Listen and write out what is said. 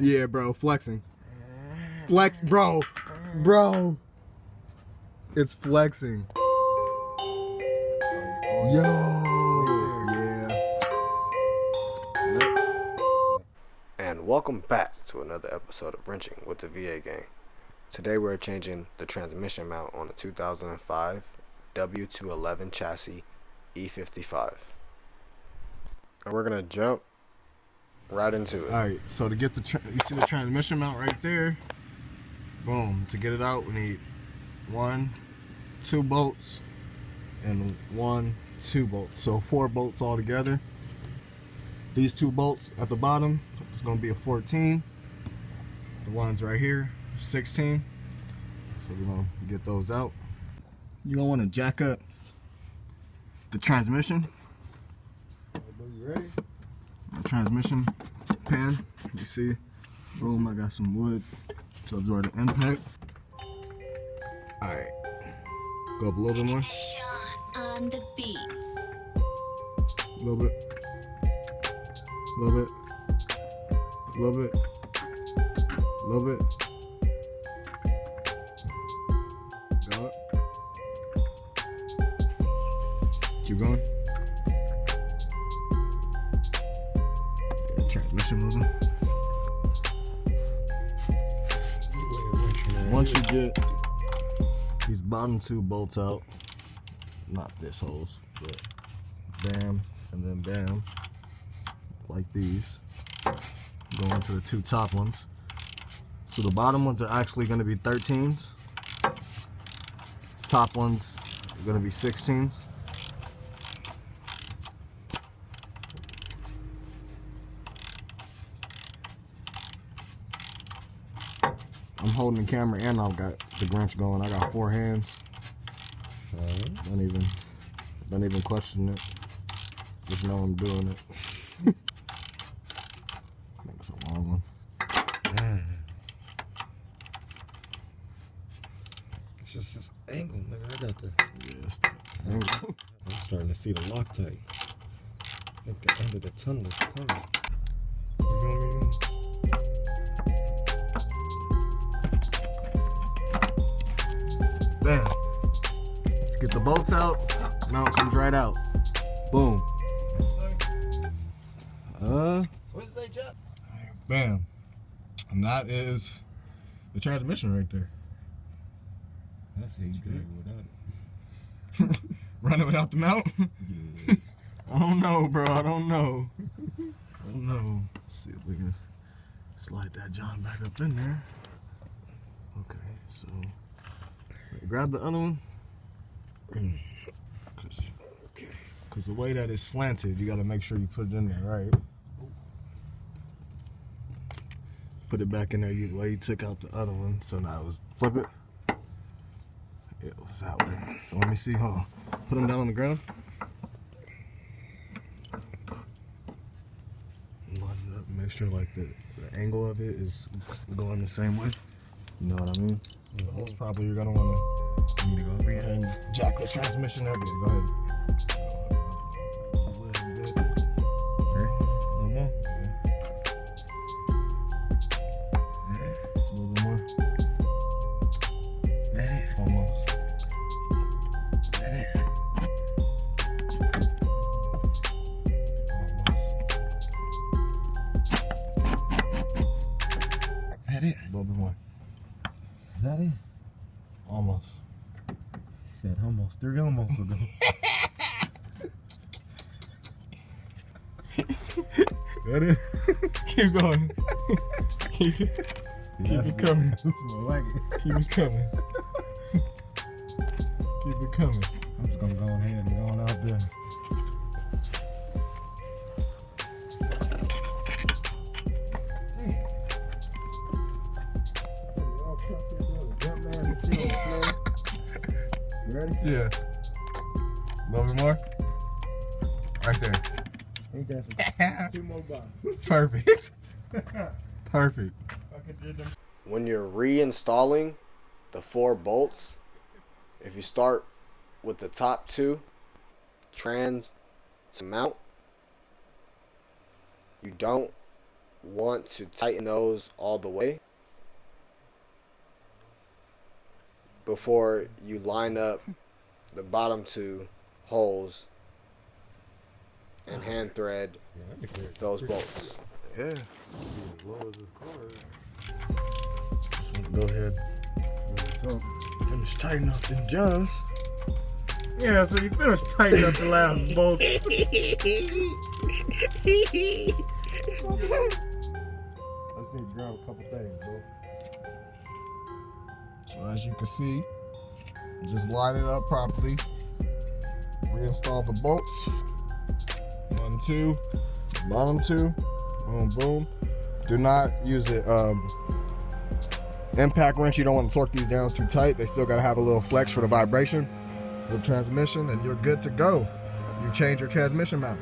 Yeah, bro, flexing. Flex, bro. Bro. It's flexing. Yo. Yeah. And welcome back to another episode of Wrenching with the VA Gang. Today we're changing the transmission mount on a 2005 W211 chassis E55. And we're going to jump right into it. Alright, so to get you see the transmission mount right there? Boom. To get it out, we need 2 bolts and 2 bolts. So 4 bolts all together. These 2 bolts at the bottom, it's going to be a 14. The ones right here, 16. So we're going to get those out. You're going to want to jack up the transmission. You ready? The transmission pan, you see, boom, I got some wood to absorb the impact. Alright, go up a little bit more. Sean on the beats. A little bit. A little bit. A little bit. A little bit. Go up. Keep going. Transmission moving. Once you get these bottom 2 bolts out, not this hose, but bam, and then bam, like these, go into the 2 top ones. So the bottom ones are actually going to be 13s. Top ones are going to be 16s. I'm holding the camera and I've got the wrench going. I got 4 hands. Don't even question it. Just know I'm doing it. I think it's a long one. It's just this angle, nigga. I got the. Yeah, it's the angle. I'm starting to see the Loctite. I think the end of the tunnel is coming. You know what I mean? Bam. Get the bolts out, mount comes right out. Boom. What does that jump? Bam. And that is the transmission right there. That's how you do it without it. Run it without the mount? Yeah. I don't know, bro. I don't know. Let's see if we can slide that John back up in there. Okay, so grab the other one. Because the way that it's slanted, you got to make sure you put it in there, right? Put it back in there the way you took out the other one. So now it was, flip it. It was that way. So let me see, hold on. Put them down on the ground. Line it up, make sure like the angle of it is going the same way. You know what I mean? That's probably you're gonna want to go over here and jack the transmission up. Go ahead. A little bit. No more. A little bit more. Almost. Is that it? A little bit more. Is that it? Almost. He said almost. 3 almost ago. That it? Keep going. Keep it coming. Like it. Keep it coming. Keep it coming. I'm just gonna go ahead and go on out there. You ready? Yeah. A little bit more. Right there. Ain't that 2 more boxes? Perfect. Perfect. When you're reinstalling the 4 bolts, if you start with the top 2 trans to mount, you don't want to tighten those all the way before you line up the bottom two holes and hand thread those bolts. Yeah. As low as this car. Just want to go ahead. Finish tightening up them jobs. Yeah, so you finished tightening up the last bolts. Let's need to grab a couple things, bro. So as you can see, just line it up properly. Reinstall the bolts. 1, 2, bottom two, boom, boom. Do not use it. Impact wrench, you don't want to torque these down too tight. They still got to have a little flex for the vibration of the transmission, and you're good to go. You change your transmission mount.